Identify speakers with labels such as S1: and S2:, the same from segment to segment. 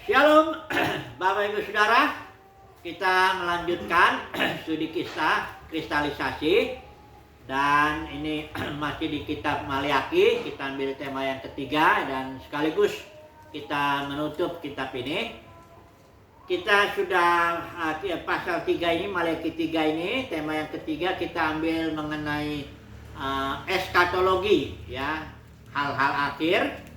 S1: Shalom, Bapak Ibu Saudara. Kita melanjutkan studi kisah kristalisasi. Dan ini masih di kitab Maliaki. Kita ambil tema yang ketiga dan sekaligus kita menutup kitab ini. Kita sudah pasal 3 ini, Maliaki 3 ini, tema yang ketiga kita ambil mengenai eskatologi, ya, hal-hal akhir.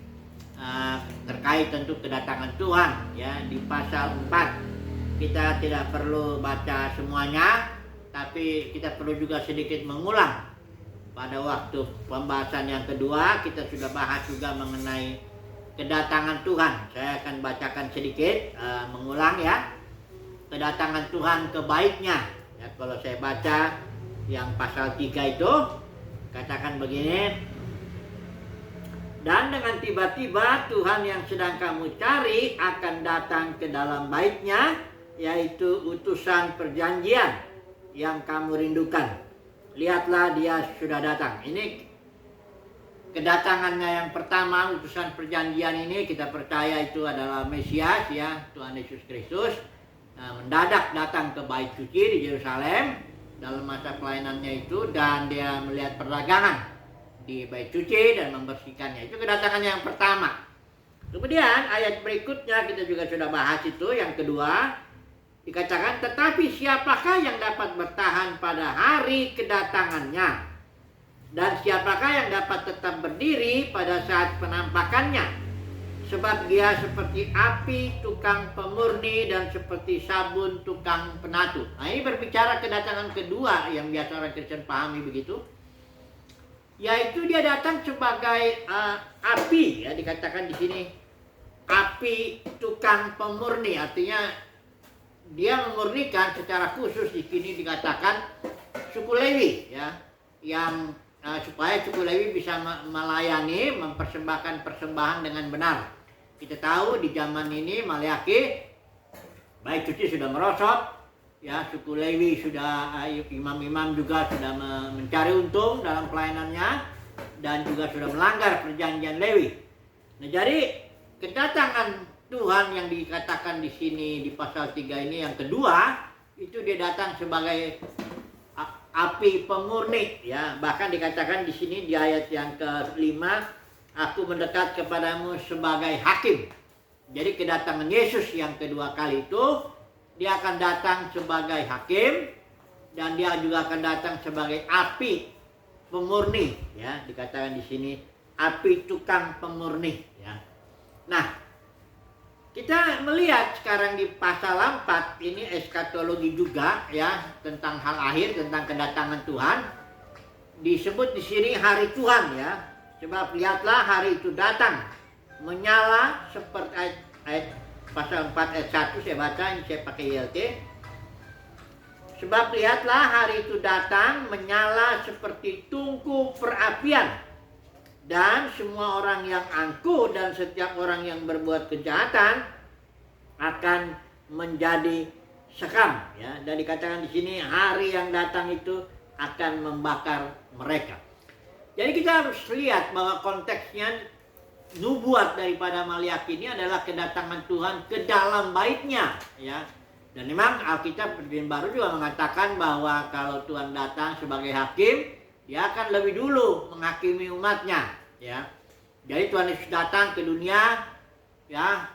S1: Terkait tentu kedatangan Tuhan, ya. Di pasal 4 kita tidak perlu baca semuanya, tapi kita perlu juga sedikit mengulang. Pada waktu pembahasan yang kedua kita sudah bahas juga mengenai kedatangan Tuhan. Saya akan bacakan sedikit, mengulang, ya. Kedatangan Tuhan kebaiknya, ya. Kalau saya baca yang pasal 3 itu katakan begini: dan dengan tiba-tiba Tuhan yang sedang kamu cari akan datang ke dalam baitnya, yaitu utusan perjanjian yang kamu rindukan. Lihatlah, dia sudah datang. Ini kedatangannya yang pertama, utusan perjanjian ini kita percaya itu adalah Mesias, ya, Tuhan Yesus Kristus. Mendadak datang ke bait suci di Yerusalem dalam masa pelayanannya itu, dan dia melihat perdagangan di bait suci dan membersihkannya. Itu kedatangannya yang pertama. Kemudian ayat berikutnya kita juga sudah bahas itu, yang kedua dikatakan, tetapi siapakah yang dapat bertahan pada hari kedatangannya, dan siapakah yang dapat tetap berdiri pada saat penampakannya, sebab dia seperti api tukang pemurni dan seperti sabun tukang penatu. Nah, ini berbicara kedatangan kedua yang biasa orang Kristen pahami begitu, yaitu dia datang sebagai api, ya, dikatakan di sini api tukang pemurni, artinya dia memurnikan secara khusus. Di sini dikatakan suku Lewi, ya, yang supaya suku Lewi bisa melayani, mempersembahkan persembahan dengan benar. Kita tahu di zaman ini Maliaki bait suci sudah merosot, ya, suku Lewi sudah, imam-imam juga sudah mencari untung dalam pelayanannya dan juga sudah melanggar perjanjian Lewi. Nah, jadi kedatangan Tuhan yang dikatakan di sini di pasal 3 ini yang kedua, itu dia datang sebagai api pemurni, ya. Bahkan dikatakan di sini di ayat yang ke-5, aku mendekat kepadamu sebagai hakim. Jadi kedatangan Yesus yang kedua kali itu dia akan datang sebagai hakim, dan dia juga akan datang sebagai api pemurni, ya. Dikatakan di sini api tukang pemurni, ya. Nah, kita melihat sekarang di pasal 4 ini eskatologi juga, ya, tentang hal akhir, tentang kedatangan Tuhan. Disebut di sini hari Tuhan, ya. Sebab lihatlah hari itu datang menyala seperti ayat pasal 4 ayat 1 saya baca, ini saya pakai ILT. Sebab lihatlah hari itu datang menyala seperti tungku perapian, dan semua orang yang angkuh dan setiap orang yang berbuat kejahatan akan menjadi sekam, ya. Dan dikatakan di sini hari yang datang itu akan membakar mereka. Jadi kita harus lihat bahwa konteksnya nubuat daripada Maliaki ini adalah kedatangan Tuhan ke dalam baitnya, ya. Dan memang Alkitab Perjanjian Baru juga mengatakan bahwa kalau Tuhan datang sebagai hakim, dia akan lebih dulu menghakimi umatnya, ya. Jadi Tuhan Yesus datang ke dunia, ya,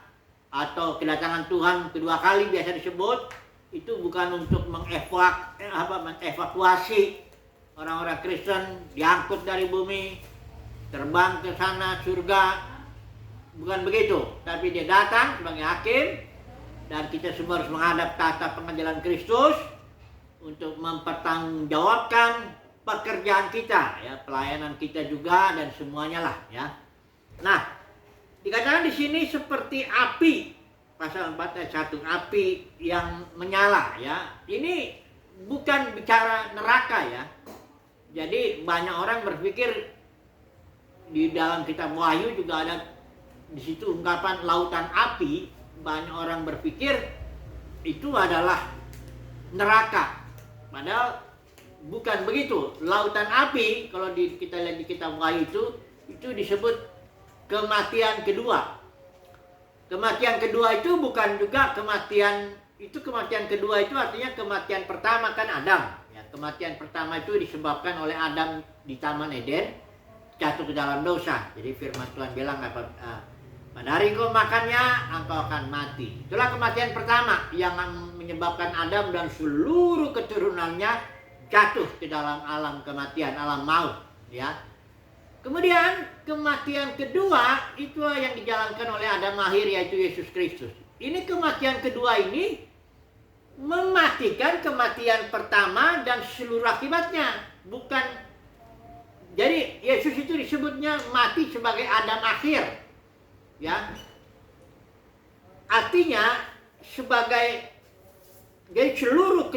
S1: atau kedatangan Tuhan kedua kali biasa disebut, itu bukan untuk mengevakuasi orang-orang Kristen diangkut dari bumi terbang ke sana surga, bukan begitu. Tapi dia datang sebagai hakim, dan kita semua harus menghadap tahta pengadilan Kristus untuk mempertanggungjawabkan pekerjaan kita, ya, pelayanan kita juga dan semuanya lah, ya. Nah, dikatakan di sini seperti api, pasal 4 ayat 1, api yang menyala, ya. Ini bukan bicara neraka, ya. Jadi banyak orang berpikir di dalam kitab Wahyu juga ada di situ ungkapan lautan api. Banyak orang berpikir itu adalah neraka, padahal bukan begitu. Lautan api kalau kita lihat di kitab Wahyu itu disebut kematian kedua. Kematian kedua itu bukan juga kematian kedua itu artinya kematian pertama kan Adam. Ya, kematian pertama itu disebabkan oleh Adam di Taman Eden jatuh ke dalam dosa. Jadi firman Tuhan bilang pada hari engkau makannya engkau akan mati. Itulah kematian pertama yang menyebabkan Adam dan seluruh keturunannya jatuh ke dalam alam kematian, alam maut. Ya. Kemudian kematian kedua itu yang dijalankan oleh Adam akhir, yaitu Yesus Kristus. Ini kematian kedua ini mematikan kematian pertama dan seluruh akibatnya. Jadi Yesus itu disebutnya mati sebagai Adam akhir. Ya. Artinya jadi seluruh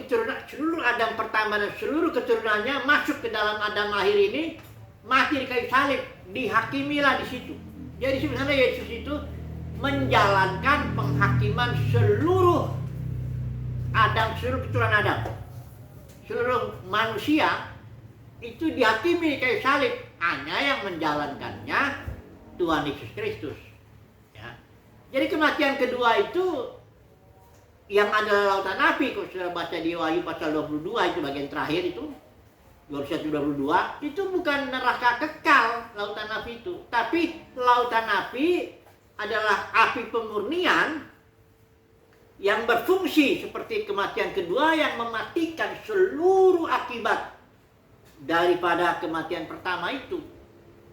S1: Adam pertama dan seluruh keturunannya masuk ke dalam Adam akhir ini, mati di kayu salib, dihakimilah di situ. Jadi sebenarnya Yesus itu menjalankan penghakiman seluruh keturunan Adam. Seluruh manusia itu dihakimi di kayu salib. Hanya yang menjalankannya Tuhan Yesus Kristus. Ya. Jadi kematian kedua itu yang adalah lautan api. Kalau sudah baca di Wahyu pasal 22 itu bagian terakhir itu 21-22, itu bukan neraka kekal lautan api itu, tapi lautan api adalah api pemurnian yang berfungsi seperti kematian kedua yang mematikan seluruh akibat daripada kematian pertama itu.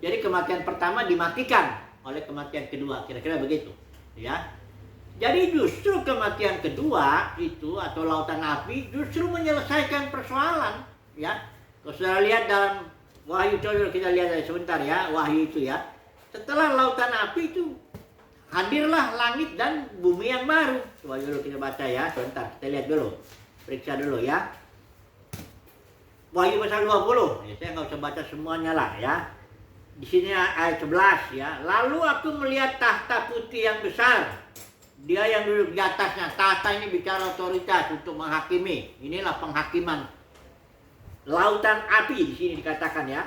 S1: Jadi kematian pertama dimatikan oleh kematian kedua, kira-kira begitu, ya. Jadi justru kematian kedua itu atau lautan api justru menyelesaikan persoalan, ya. Kalau sudah lihat dalam Wahyu, coba kita lihat sebentar ya, Wahyu itu ya. Setelah lautan api itu hadirlah langit dan bumi yang baru. Coba dulu kita baca ya, sebentar. Kita lihat dulu. Periksa dulu ya. Wahyu pasal 20. Ya, saya nggak usah baca semuanya lah ya. Di sini ayat 11 ya. Lalu aku melihat tahta putih yang besar. Dia yang duduk di atasnya. Tahta ini bicara otoritas untuk menghakimi. Inilah penghakiman. Lautan api di sini dikatakan ya.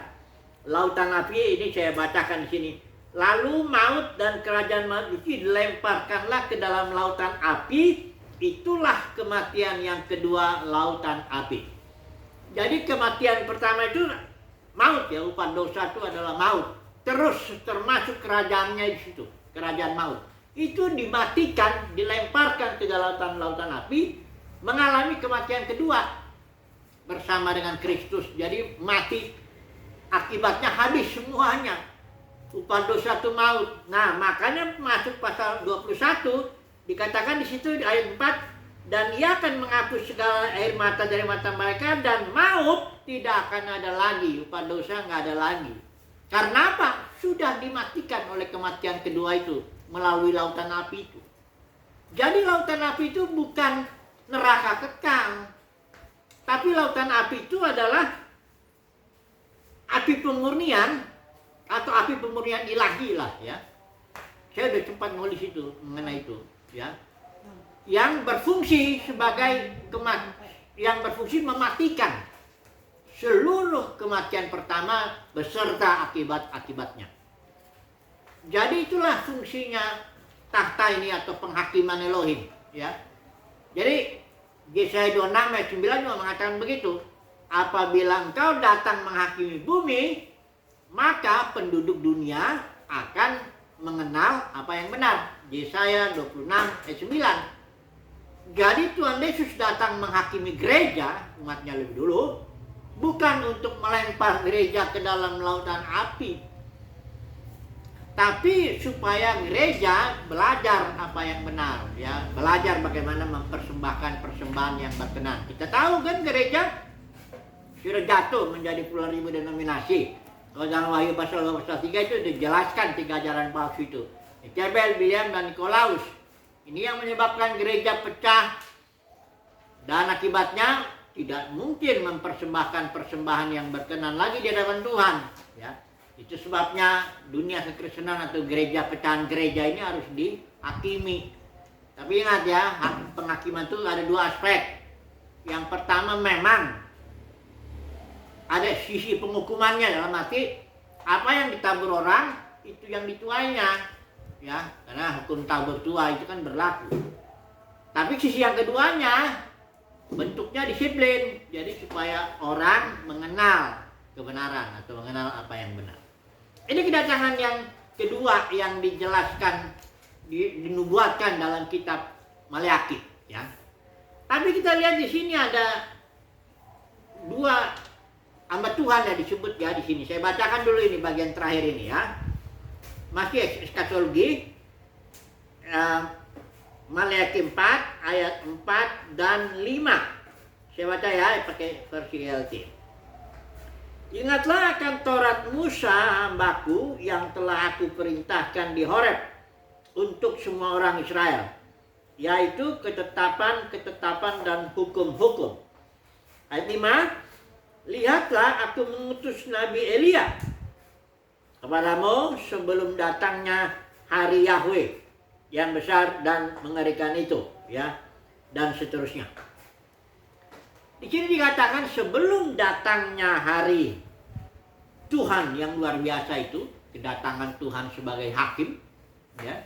S1: Lautan api ini saya bacakan di sini. Lalu maut dan kerajaan maut itu dilemparkanlah ke dalam lautan api. Itulah kematian yang kedua, lautan api. Jadi kematian pertama itu maut ya, upah dosa itu adalah maut. Terus termasuk kerajaannya di situ, kerajaan maut. Itu dimatikan, dilemparkan ke dalam lautan api, mengalami kematian kedua bersama dengan Kristus. Jadi mati, akibatnya habis semuanya. Upah dosa itu maut. Nah, makanya masuk pasal 21 dikatakan di situ di ayat 4, dan ia akan menghapus segala air mata dari mata mereka dan maut tidak akan ada lagi. Upah dosa nggak ada lagi. Karena apa? Sudah dimatikan oleh kematian kedua itu melalui lautan api itu. Jadi lautan api itu bukan neraka kekal. Tapi lautan api itu adalah api pemurnian atau api pemurnian ilahi lah ya. Saya udah sempat nulis itu mengenai itu ya. Yang berfungsi sebagai yang berfungsi mematikan seluruh kematian pertama beserta akibat-akibatnya. Jadi itulah fungsinya tahta ini atau penghakiman Elohim ya. Jadi Yesaya 26 ayat 9 juga mengatakan begitu. Apabila engkau datang menghakimi bumi, maka penduduk dunia akan mengenal apa yang benar. Yesaya 26 ayat 9. Jadi Tuhan Yesus datang menghakimi gereja, umatnya lebih dulu, bukan untuk melempar gereja ke dalam lautan api, tapi supaya gereja belajar apa yang benar ya, belajar bagaimana mempersembahkan persembahan yang berkenan. Kita tahu kan gereja sudah jatuh menjadi puluhan ribu denominasi. Kalau dalam Wahyu pasal 3 itu dijelaskan 3 ajaran palsu itu, Jezebel, Biliam, dan Nikolaus. Ini yang menyebabkan gereja pecah dan akibatnya tidak mungkin mempersembahkan persembahan yang berkenan lagi di hadapan Tuhan ya. Itu sebabnya dunia kekristenan atau gereja, pecahan gereja ini harus dihakimi. Tapi ingat ya, penghakiman itu ada 2 aspek. Yang pertama memang ada sisi penghukumannya, dalam arti apa yang ditabur orang itu yang dituainya ya, karena hukum Taubat tua itu kan berlaku. Tapi sisi yang keduanya bentuknya disiplin, jadi supaya orang mengenal kebenaran atau mengenal apa yang benar. Ini kedatangan yang kedua yang dijelaskan, dinubuatkan dalam kitab Maleakhi, ya. Tapi kita lihat di sini ada dua hamba Tuhan yang disebut ya di sini. Saya bacakan dulu ini bagian terakhir ini ya. Masih eskatologi. Maleakhi 4 ayat 4 dan 5. Saya baca ya pakai versi LT. Ingatlah akan Taurat Musa hambaku yang telah aku perintahkan di Horeb untuk semua orang Israel, yaitu ketetapan dan hukum-hukum. Ayat 5. Lihatlah aku mengutus Nabi Elia kepadamu sebelum datangnya hari Yahweh yang besar dan mengerikan itu, ya, dan seterusnya. Di sini dikatakan sebelum datangnya hari Tuhan yang luar biasa itu, kedatangan Tuhan sebagai hakim, ya.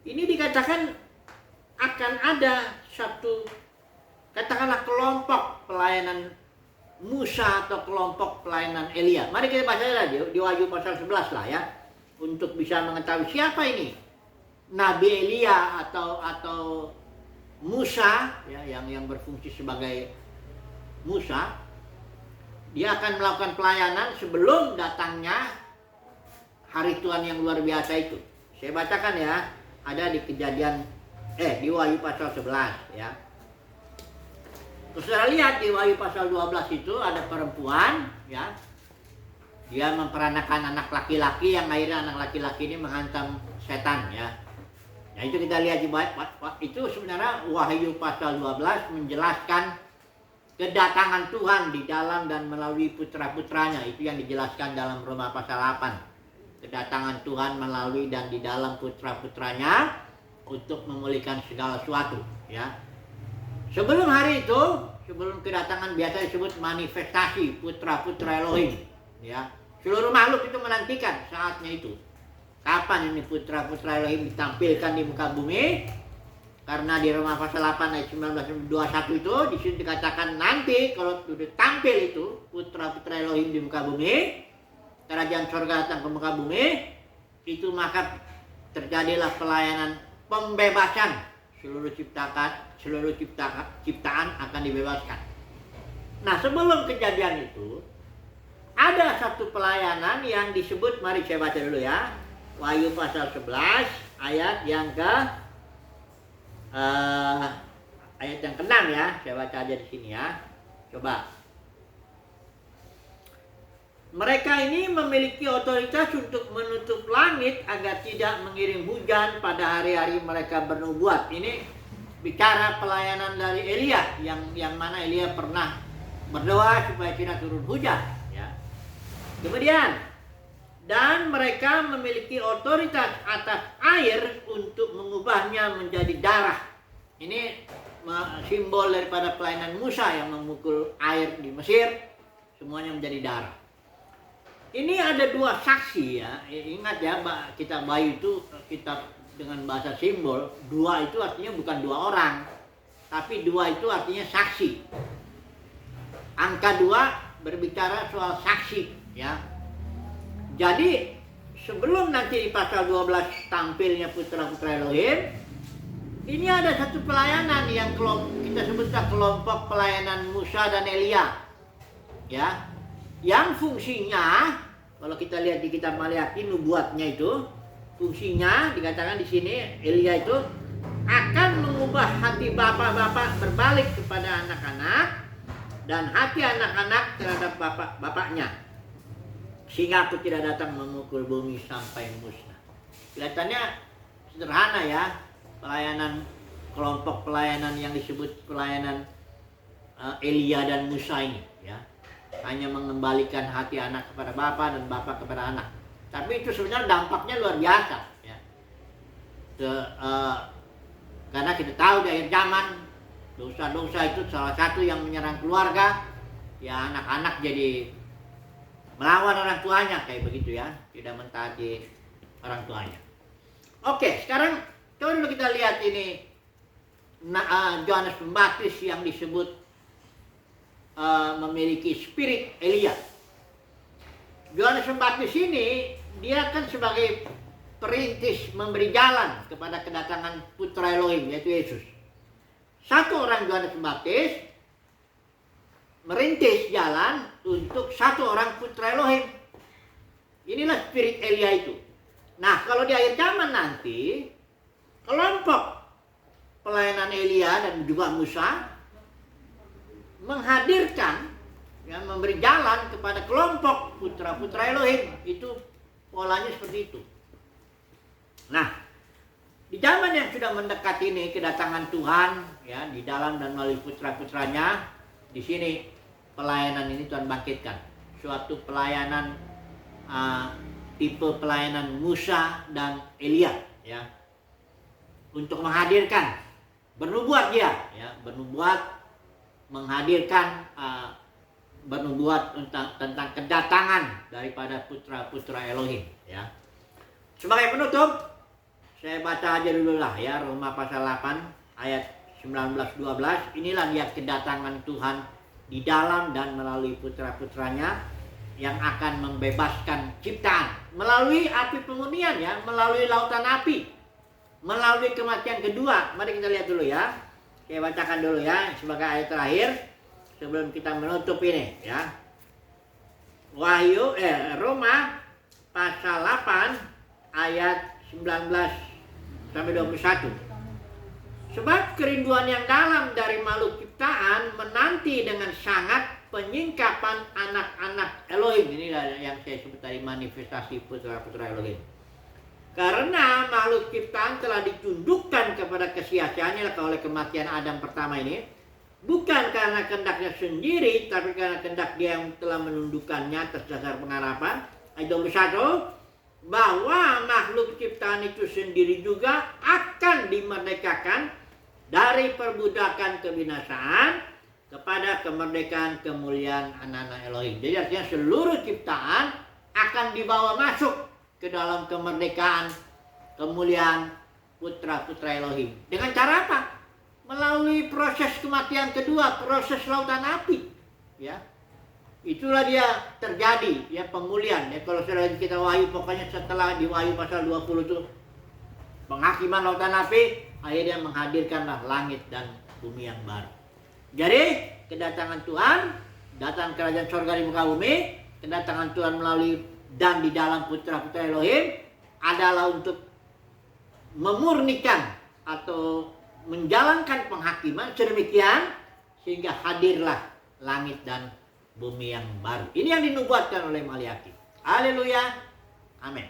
S1: Ini dikatakan akan ada satu, katakanlah kelompok pelayanan Musa atau kelompok pelayanan Elia. Mari kita baca di Wahyu pasal 11 lah ya, untuk bisa mengetahui siapa ini Nabi Elia atau Musa ya, yang berfungsi sebagai Musa. Dia akan melakukan pelayanan sebelum datangnya hari Tuhan yang luar biasa itu. Saya bacakan ya, ada di Kejadian di Wahyu pasal 11 ya. Terus saya lihat di Wahyu pasal 12 itu ada perempuan ya. Dia memperanakan anak laki-laki yang akhirnya anak laki-laki ini menghantam setan ya. Nah itu kita lihat di itu sebenarnya Wahyu pasal 12 menjelaskan kedatangan Tuhan di dalam dan melalui putra-putranya. Itu yang dijelaskan dalam Roma pasal 8. Kedatangan Tuhan melalui dan di dalam putra-putranya untuk memulihkan segala sesuatu ya. Sebelum hari itu, sebelum kedatangan biasa disebut manifestasi putra-putra Elohim ya. Seluruh makhluk itu menantikan saatnya itu. Kapan ini putra-putra Elohim ditampilkan di muka bumi? Karena di Roma pasal 8 ayat 19-21 itu di sini dikatakan nanti kalau sudah tampil itu putra-putra Elohim di muka bumi, kerajaan surga datang ke muka bumi, itu maka terjadilah pelayanan pembebasan. Seluruh ciptaan akan dibebaskan. Nah, sebelum kejadian itu ada satu pelayanan yang disebut, mari saya baca dulu ya. Wahyu pasal 11 ayat yang ke-6 ya. Saya baca aja di sini ya. Coba. Mereka ini memiliki otoritas untuk menutup langit agar tidak mengirim hujan pada hari-hari mereka bernubuat. Ini bicara pelayanan dari Elia yang mana Elia pernah berdoa supaya tidak turun hujan ya. Kemudian dan mereka memiliki otoritas atas air untuk mengubahnya menjadi darah. Ini simbol daripada pelayanan Musa yang memukul air di Mesir, semuanya menjadi darah. Ini ada dua saksi ya. Ingat ya, kitab Wahyu itu kitab dengan bahasa simbol. Dua itu artinya bukan dua orang, tapi dua itu artinya saksi. Angka 2 berbicara soal saksi ya. Jadi sebelum nanti di pasal 12 tampilnya putra-putra Elohim, ini ada satu pelayanan yang kita sebutlah kelompok pelayanan Musa dan Elia. Ya. Yang fungsinya kalau kita lihat di kitab Maleakhi nubuatnya itu, fungsinya dikatakan di sini Elia itu akan mengubah hati bapak-bapak berbalik kepada anak-anak dan hati anak-anak terhadap bapak-bapaknya. Sehingga aku tidak datang memukul bumi sampai musnah. Kelihatannya sederhana ya, pelayanan kelompok pelayanan yang disebut pelayanan Elia dan Musa ini ya. Hanya mengembalikan hati anak kepada bapa dan bapa kepada anak. Tapi itu sebenarnya dampaknya luar biasa ya. Karena kita tahu di akhir zaman dosa-dosa itu salah satu yang menyerang keluarga. Ya anak-anak jadi melawan orang tuanya kayak begitu ya, tidak mentaati orang tuanya. Oke, sekarang coba dulu kita lihat ini Yohanes Pembaptis yang disebut memiliki spirit Elia. Yohanes Pembaptis ini dia kan sebagai perintis memberi jalan kepada kedatangan Putra Elohim, yaitu Yesus. Satu orang Yohanes Pembaptis merintis jalan untuk satu orang Putra Elohim. Inilah spirit Elia itu. Nah, kalau di akhir zaman nanti, kelompok pelayanan Elia dan juga Musa menghadirkan, memberi jalan kepada kelompok putra-putra Elohim. Itu polanya seperti itu. Nah, di zaman yang sudah mendekat ini kedatangan Tuhan, ya, di dalam dan melalui putra-putranya, di sini pelayanan ini Tuhan bangkitkan. Suatu pelayanan tipe pelayanan Musa dan Elia, ya, untuk menghadirkan, bernubuat dia, ya, bernubuat, menghadirkan, bernubuat tentang kedatangan daripada putra-putra Elohim, ya. Sebagai penutup, saya baca aja dulu lah, ya, Roma pasal 8 ayat 19-12. Inilah dia kedatangan Tuhan di dalam dan melalui putra-putranya yang akan membebaskan ciptaan melalui api pengundian, ya, melalui lautan api, melalui kematian kedua. Mari kita lihat dulu, ya. Saya bacakan dulu, ya, sebagai ayat terakhir sebelum kita menutup ini, ya. Roma pasal 8 ayat 19-21. Sebab kerinduan yang dalam dari makhluk ciptaan menanti dengan sangat penyingkapan anak-anak Elohim. Inilah yang saya sebut tadi, manifestasi putra-putra Elohim. Karena makhluk ciptaan telah ditundukkan kepada kesia-siaannya oleh kematian Adam pertama ini, bukan karena kehendaknya sendiri, tapi karena kehendak dia yang telah menundukkannya atas dasar pengharapan. Ayat 21, bahwa makhluk ciptaan itu sendiri juga akan dimerdekakan dari perbudakan kebinasaan kepada kemerdekaan kemuliaan anak-anak Elohim. Jadi artinya seluruh ciptaan akan dibawa masuk ke dalam kemerdekaan kemuliaan putra-putra Elohim. Dengan cara apa? Melalui proses kematian kedua, proses lautan api, ya. Itulah dia terjadi, ya, pemulihan, ya. Kalau kita Wahyu, pokoknya setelah di Wahyu pasal 20 itu penghakiman lautan api, akhirnya menghadirkanlah langit dan bumi yang baru. Jadi kedatangan Tuhan, datang kerajaan surga di muka bumi, kedatangan Tuhan melalui dan di dalam putra-putra Elohim adalah untuk memurnikan atau menjalankan penghakiman sedemikian sehingga hadirlah langit dan bumi yang baru. Ini yang dinubuatkan oleh Maliaki. Haleluya. Amin.